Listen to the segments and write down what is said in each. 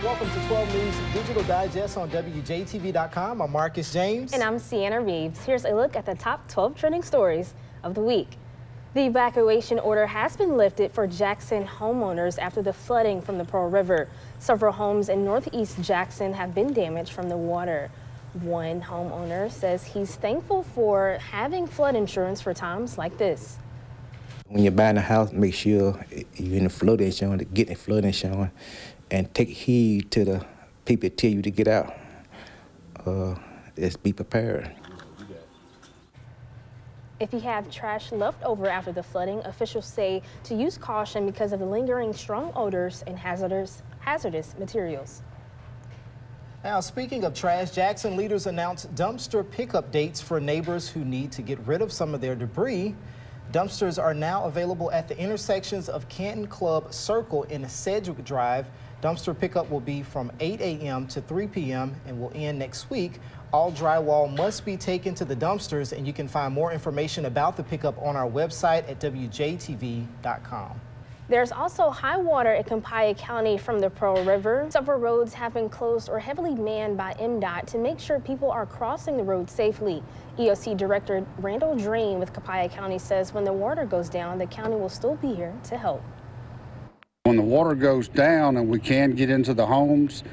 Welcome to 12 News Digital Digest on WJTV.com. I'm Marcus James. And I'm Sienna Reeves. Here's a look at the top 12 trending stories of the week. The evacuation order has been lifted for Jackson homeowners after the flooding from the Pearl River. Several homes in northeast Jackson have been damaged from the water. One homeowner says he's thankful for having flood insurance for times like this. When you're buying a house, make sure you're in the flood insurance, get the flood insurance, and take heed to the people that tell you to get out. Just be prepared. If you have trash left over after the flooding, officials say to use caution because of the lingering strong odors and hazardous materials. Now, speaking of trash, Jackson leaders announced dumpster pickup dates for neighbors who need to get rid of some of their debris. Dumpsters are now available at the intersections of Canton Club Circle and Sedgwick Drive. Dumpster pickup will be from 8 a.m. to 3 p.m. and will end next week. All drywall must be taken to the dumpsters, and you can find more information about the pickup on our website at WJTV.com. There's also high water in Copiah County from the Pearl River. Several roads have been closed or heavily manned by MDOT to make sure people are crossing the road safely. EOC Director Randall Drain with Copiah County says when the water goes down, the county will still be here to help. When the water goes down and we can get into the homes,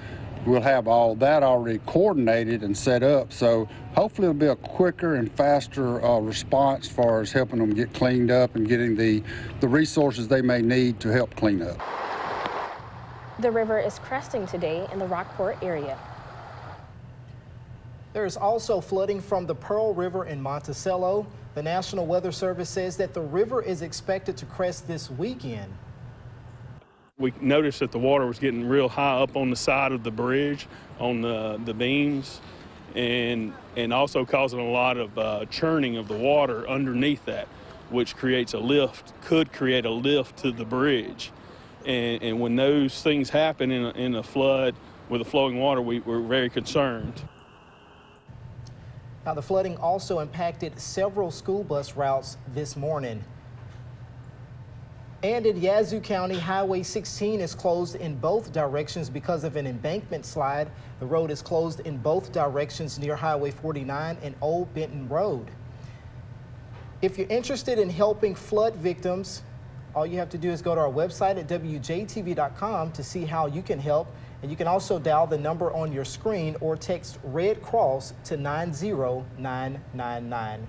we'll have all that already coordinated and set up. So hopefully it'll be a quicker and faster response as far as helping them get cleaned up and getting the resources they may need to help clean up. The river is cresting today in the Rockport area. There is also flooding from the Pearl River in Monticello. The National Weather Service says that the river is expected to crest this weekend. We noticed that the water was getting real high up on the side of the bridge, on the beams, and also causing a lot of churning of the water underneath that, which creates a lift, could create a lift to the bridge. And when those things happen in a flood with the flowing water, we're very concerned. Now, the flooding also impacted several school bus routes this morning. And in Yazoo County, Highway 16 is closed in both directions because of an embankment slide. The road is closed in both directions near Highway 49 and Old Benton Road. If you're interested in helping flood victims, all you have to do is go to our website at WJTV.com to see how you can help. And you can also dial the number on your screen or text Red Cross to 90999.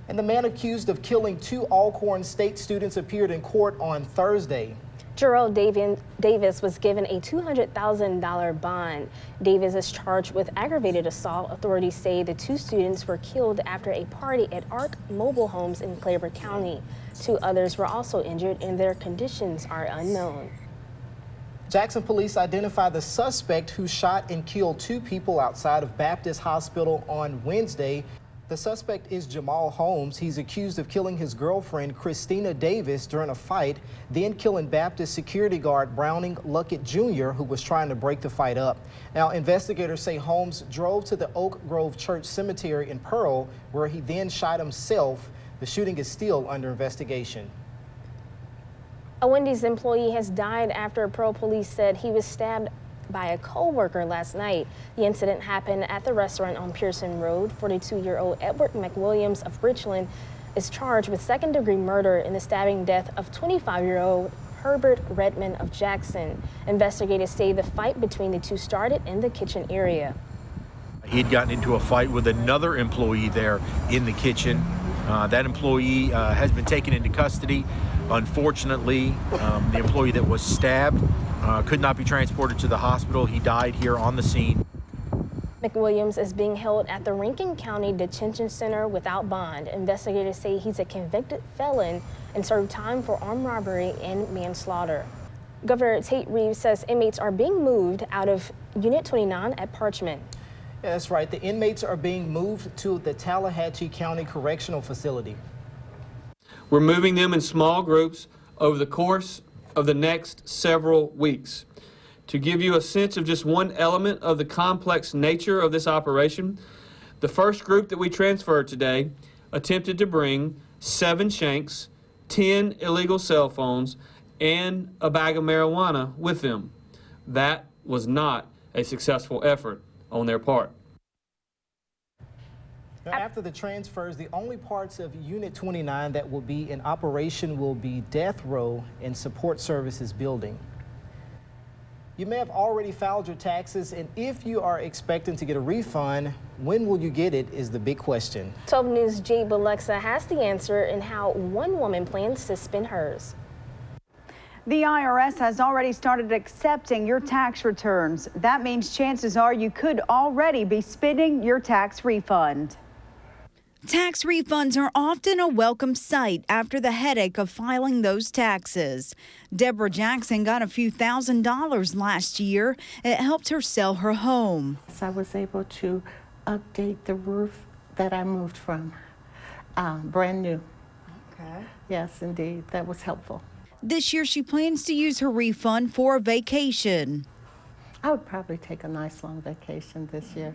And the man accused of killing two Alcorn State students appeared in court on Thursday. Gerald Davis was given a $200,000 bond. Davis is charged with aggravated assault. Authorities say the two students were killed after a party at Ark Mobile Homes in Claiborne County. Two others were also injured and their conditions are unknown. Jackson police identified the suspect who shot and killed two people outside of Baptist Hospital on Wednesday. The suspect is Jamal Holmes. He's accused of killing his girlfriend, Christina Davis, during a fight, then killing Baptist security guard Browning Luckett Jr., who was trying to break the fight up. Now, investigators say Holmes drove to the Oak Grove Church Cemetery in Pearl, where he then shot himself. The shooting is still under investigation. A Wendys employee has died after Pearl police said he was stabbed by a co-worker last night. The incident happened at the restaurant on Pearson Road. 42-year-old Edward McWilliams of Richland is charged with second-degree murder in the stabbing death of 25-year-old Herbert Redmond of Jackson. Investigators say the fight between the two started in the kitchen area. He'd gotten into a fight with another employee there in the kitchen. That employee has been taken into custody. Unfortunately, the employee that was stabbed could not be transported to the hospital. He died here on the scene. McWilliams is being held at the Rankin County Detention Center without bond. Investigators say he's a convicted felon and served time for armed robbery and manslaughter. Governor Tate Reeves says inmates are being moved out of Unit 29 at Parchman. Yeah, that's right. The inmates are being moved to the Tallahatchie County Correctional Facility. We're moving them in small groups over the course of the next several weeks. To give you a sense of just one element of the complex nature of this operation, the first group that we transferred today attempted to bring 7 shanks, 10 illegal cell phones, and a bag of marijuana with them. that was not a successful effort on their part. Now, after the transfers, the only parts of Unit 29 that will be in operation will be Death Row and Support Services Building. You may have already filed your taxes, and if you are expecting to get a refund, when will you get it is the big question. 12 News' Jade Balexa has the answer and how one woman plans to spend hers. The IRS has already started accepting your tax returns. That means chances are you could already be spending your tax refund. Tax refunds are often a welcome sight after the headache of filing those taxes. Deborah Jackson got a few $1,000s last year. It helped her sell her home. I was able to update the roof that I moved from, brand new. Okay. Yes, indeed, that was helpful. This year she plans to use her refund for a vacation. I would probably take a nice long vacation this year,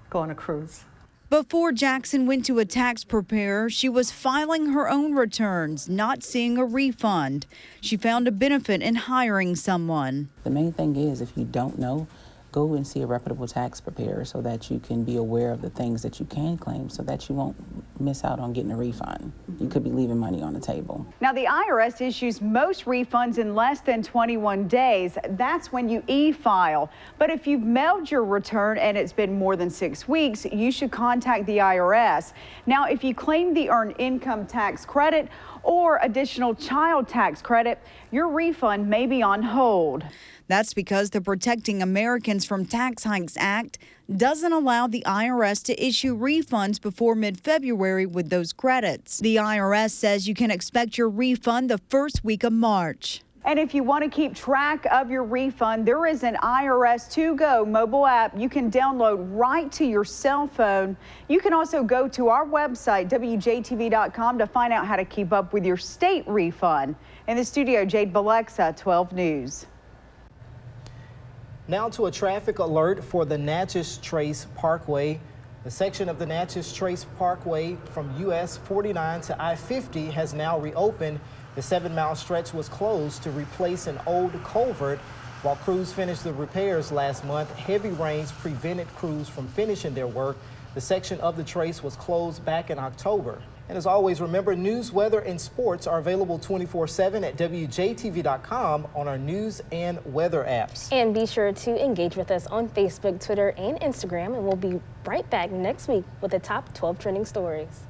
go on a cruise. Before Jackson went to a tax preparer, she was filing her own returns, not seeing a refund. She found a benefit in hiring someone. The main thing is, if you don't know, go and see a reputable tax preparer so that you can be aware of the things that you can claim so that you won't miss out on getting a refund. You could be leaving money on the table. Now, the IRS issues most refunds in less than 21 days. That's when you e-file. But if you've mailed your return and it's been more than 6 weeks, you should contact the IRS. Now, if you claim the earned income tax credit or additional child tax credit, your refund may be on hold. That's because the Protecting Americans from Tax Hikes Act doesn't allow the IRS to issue refunds before mid-February with those credits. The IRS says you can expect your refund the first week of March. And if you want to keep track of your refund, there is an IRS To Go mobile app you can download right to your cell phone. You can also go to our website, WJTV.com, to find out how to keep up with your state refund. In the studio, Jade Balexa, 12 News. Now to a traffic alert for the Natchez Trace Parkway. The section of the Natchez Trace Parkway from US 49 to I-50 has now reopened. The 7-mile stretch was closed to replace an old culvert. While crews finished the repairs last month, heavy rains prevented crews from finishing their work. The section of the trace was closed back in October. And as always, remember, news, weather, and sports are available 24/7 at WJTV.com on our news and weather apps. And be sure to engage with us on Facebook, Twitter, and Instagram. And we'll be right back next week with the top 12 trending stories.